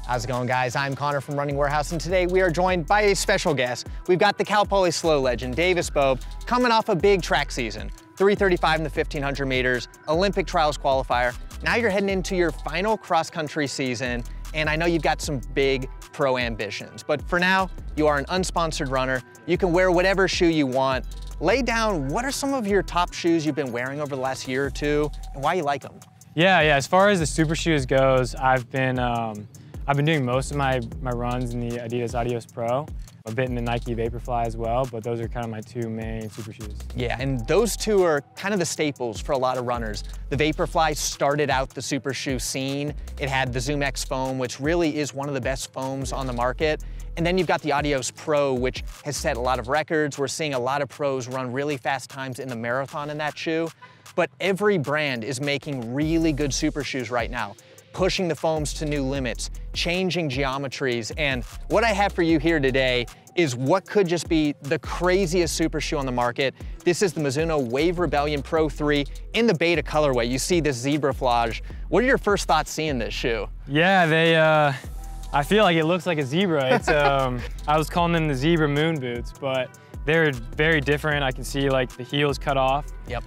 How's it going, guys? I'm Connor from Running Warehouse, and today we are joined by a special guest. We've got the Cal Poly Slow legend, Davis Bove, coming off a big track season. 3:35 in the 1500 meters, Olympic trials qualifier. Now you're heading into your final cross-country season, and I know you've got some big pro ambitions, but for now, you are an unsponsored runner. You can wear whatever shoe you want. Lay down, what are some of your top shoes you've been wearing over the last year or two, and why you like them? Yeah, as far as the super shoes goes, I've been doing most of my runs in the Adidas Adios Pro, a bit in the Nike Vaporfly as well, but those are kind of my two main super shoes. Yeah, and those two are kind of the staples for a lot of runners. The Vaporfly started out the super shoe scene. It had the Zoom X foam, which really is one of the best foams on the market. And then you've got the Adios Pro, which has set a lot of records. We're seeing a lot of pros run really fast times in the marathon in that shoe. But every brand is making really good super shoes right now, pushing the foams to new limits, changing geometries. And what I have for you here today is what could just be the craziest super shoe on the market. This is the Mizuno Wave Rebellion Pro 3 in the beta colorway. You see this zebra flage. What are your first thoughts seeing this shoe? Yeah, I feel like it looks like a zebra. It's, I was calling them the zebra moon boots, but they're very different. I can see like the heels cut off. Yep.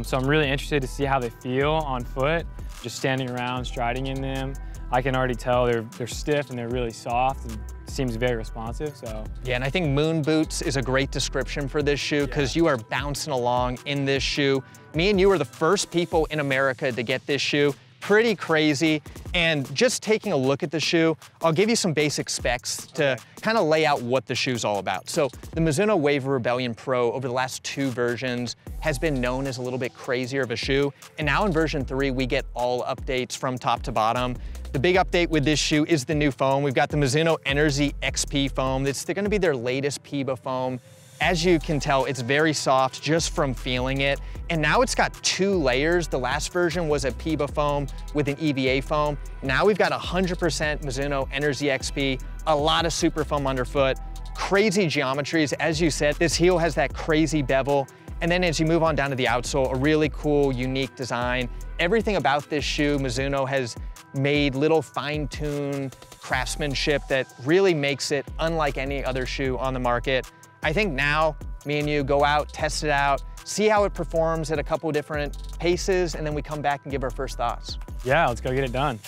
So I'm really interested to see how they feel on foot. Just standing around, striding in them, I can already tell they're stiff and they're really soft and seems very responsive, so. Yeah, and I think moon boots is a great description for this shoe because you are bouncing along in this shoe. Me and you are the first people in America to get this shoe. Pretty crazy. And just taking a look at the shoe, I'll give you some basic specs to kind of lay out what the shoe's all about. So the Mizuno Wave Rebellion Pro over the last two versions has been known as a little bit crazier of a shoe. And now in version 3, we get all updates from top to bottom. The big update with this shoe is the new foam. We've got the Mizuno Energy XP foam. It's gonna be their latest PIBA foam. As you can tell, it's very soft just from feeling it. And now it's got 2 layers. The last version was a PIBA foam with an EVA foam. Now we've got 100% Mizuno Energy XP, a lot of super foam underfoot, crazy geometries. As you said, this heel has that crazy bevel. And then as you move on down to the outsole, a really cool, unique design. Everything about this shoe, Mizuno has made little fine-tuned craftsmanship that really makes it unlike any other shoe on the market. I think now, me and you go out, test it out, see how it performs at a couple different paces, and then we come back and give our first thoughts. Yeah, let's go get it done.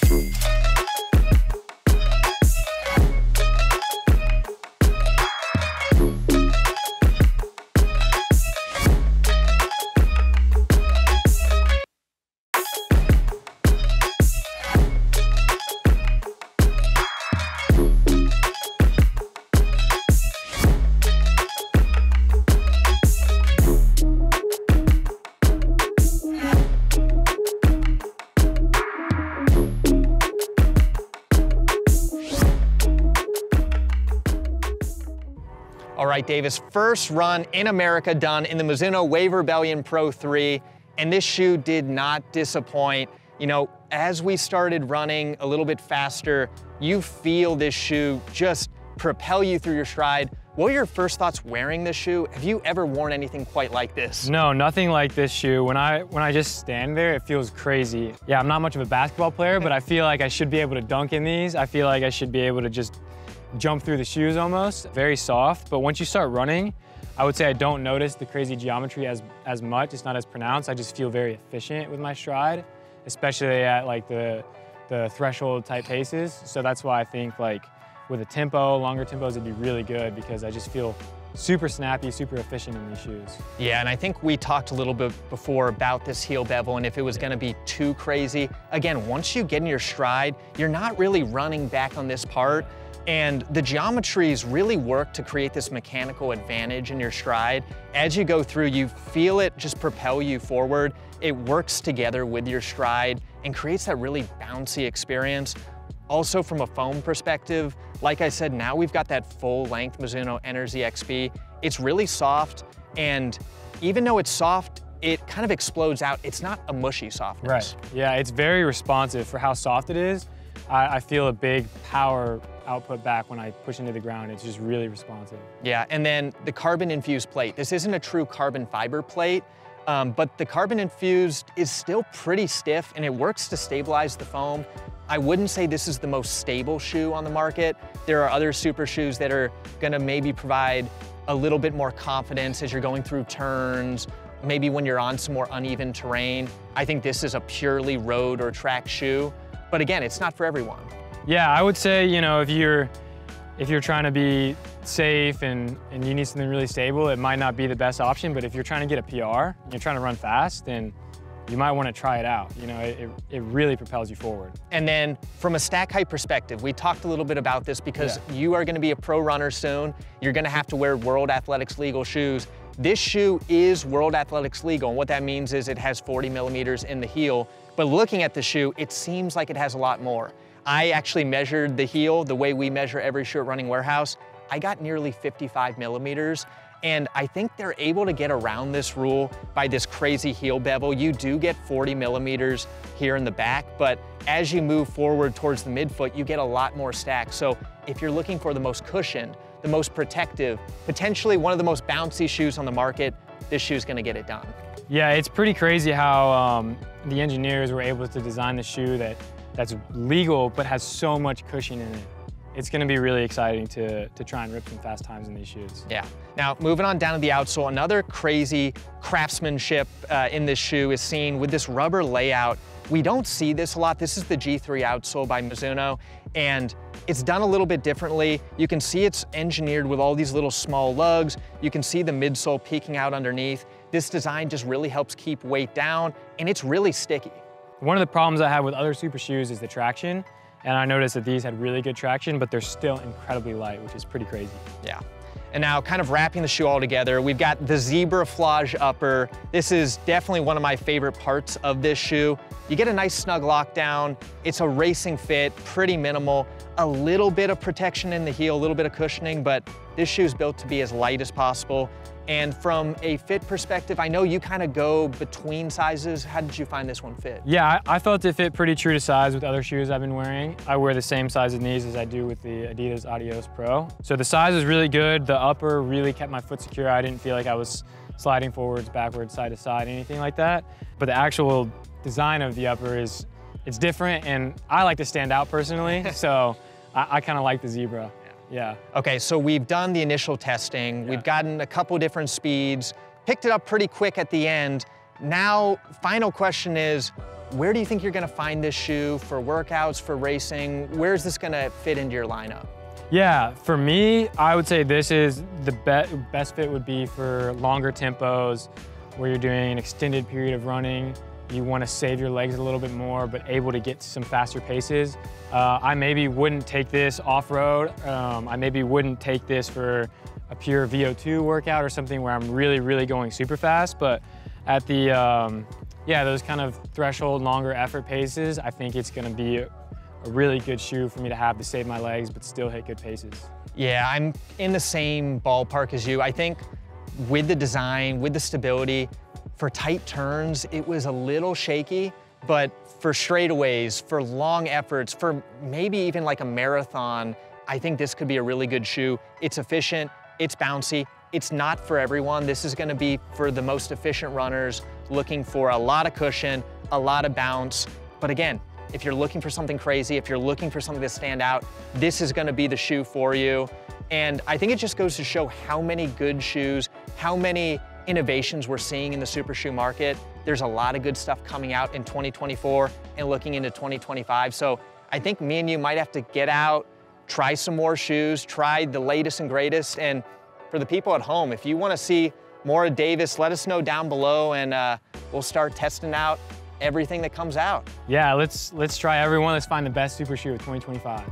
All right, Davis, first run in America done in the Mizuno Wave Rebellion Pro 3, and this shoe did not disappoint. You know, as we started running a little bit faster, you feel this shoe just propel you through your stride. What were your first thoughts wearing this shoe? Have you ever worn anything quite like this? No, nothing like this shoe. When I just stand there, it feels crazy. Yeah, I'm not much of a basketball player, but I feel like I should be able to dunk in these. I feel like I should be able to just jump through the shoes almost. Very soft, but once you start running, I would say I don't notice the crazy geometry as much. It's not as pronounced. I just feel very efficient with my stride, especially at like the threshold type paces. So that's why I think like with a tempo, longer tempos, it'd be really good because I just feel super snappy, super efficient in these shoes. Yeah, and I think we talked a little bit before about this heel bevel and if it was gonna be too crazy. Again, once you get in your stride, you're not really running back on this part. And the geometries really work to create this mechanical advantage in your stride. As you go through, you feel it just propel you forward. It works together with your stride and creates that really bouncy experience. Also from a foam perspective, like I said, now we've got that full length Mizuno Energy XP. It's really soft, and even though it's soft, it kind of explodes out. It's not a mushy softness. Right, yeah, it's very responsive for how soft it is. I feel a big power output back when I push into the ground. It's just really responsive. Yeah, and then the carbon infused plate. This isn't a true carbon fiber plate. but the carbon infused is still pretty stiff and it works to stabilize the foam. I wouldn't say this is the most stable shoe on the market. There are other super shoes that are gonna maybe provide a little bit more confidence as you're going through turns, maybe when you're on some more uneven terrain. I think this is a purely road or track shoe, but again, it's not for everyone. Yeah, I would say, you know, if you're trying to be safe and you need something really stable, it might not be the best option, but if you're trying to get a PR, and you're trying to run fast, then you might want to try it out. You know, it really propels you forward. And then from a stack height perspective, we talked a little bit about this because you are going to be a pro runner soon. You're going to have to wear World Athletics legal shoes. This shoe is World Athletics legal, and what that means is it has 40 millimeters in the heel, but looking at the shoe, it seems like it has a lot more. I actually measured the heel the way we measure every shoe at Running Warehouse. I got nearly 55 millimeters. And I think they're able to get around this rule by this crazy heel bevel. You do get 40 millimeters here in the back, but as you move forward towards the midfoot, you get a lot more stack. So if you're looking for the most cushioned, the most protective, potentially one of the most bouncy shoes on the market, this shoe's gonna get it done. Yeah, it's pretty crazy how the engineers were able to design the shoe that's legal but has so much cushion in it. It's gonna be really exciting to try and rip some fast times in these shoes. Yeah. Now, moving on down to the outsole, another crazy craftsmanship in this shoe is seen with this rubber layout. We don't see this a lot. This is the G3 outsole by Mizuno, and it's done a little bit differently. You can see it's engineered with all these little small lugs. You can see the midsole peeking out underneath. This design just really helps keep weight down, and it's really sticky. One of the problems I have with other super shoes is the traction. And I noticed that these had really good traction, but they're still incredibly light, which is pretty crazy. Yeah. And now kind of wrapping the shoe all together, we've got the zebra flage upper. This is definitely one of my favorite parts of this shoe. You get a nice snug lockdown. It's a racing fit, pretty minimal, a little bit of protection in the heel, a little bit of cushioning, but this shoe is built to be as light as possible. And from a fit perspective, I know you kind of go between sizes. How did you find this one fit? Yeah, I felt it fit pretty true to size with other shoes I've been wearing. I wear the same size in these as I do with the Adidas Adios Pro. So the size was really good. The upper really kept my foot secure. I didn't feel like I was sliding forwards, backwards, side to side, anything like that. But the actual design of the upper it's different, and I like to stand out personally. So I kind of like the zebra. Yeah. Okay, so we've done the initial testing. We've gotten a couple different speeds, picked it up pretty quick at the end. Now, final question is, where do you think you're gonna find this shoe for workouts, for racing? Where's this gonna fit into your lineup? Yeah, for me, I would say this is the best fit would be for longer tempos, where you're doing an extended period of running. You want to save your legs a little bit more, but able to get to some faster paces. I maybe wouldn't take this off-road. I maybe wouldn't take this for a pure VO2 workout or something where I'm really, really going super fast. But at the, those kind of threshold, longer effort paces, I think it's going to be a really good shoe for me to have to save my legs, but still hit good paces. Yeah, I'm in the same ballpark as you. I think with the design, with the stability, for tight turns, it was a little shaky, but for straightaways, for long efforts, for maybe even like a marathon, I think this could be a really good shoe. It's efficient, it's bouncy, it's not for everyone. This is gonna be for the most efficient runners looking for a lot of cushion, a lot of bounce. But again, if you're looking for something crazy, if you're looking for something to stand out, this is gonna be the shoe for you. And I think it just goes to show how many good shoes, how many innovations we're seeing in the super shoe market. There's a lot of good stuff coming out in 2024 and looking into 2025. So I think me and you might have to get out, try some more shoes, try the latest and greatest. And for the people at home, if you want to see more of Davis, let us know down below, and we'll start testing out everything that comes out. Yeah, let's try everyone. Let's find the best super shoe of 2025.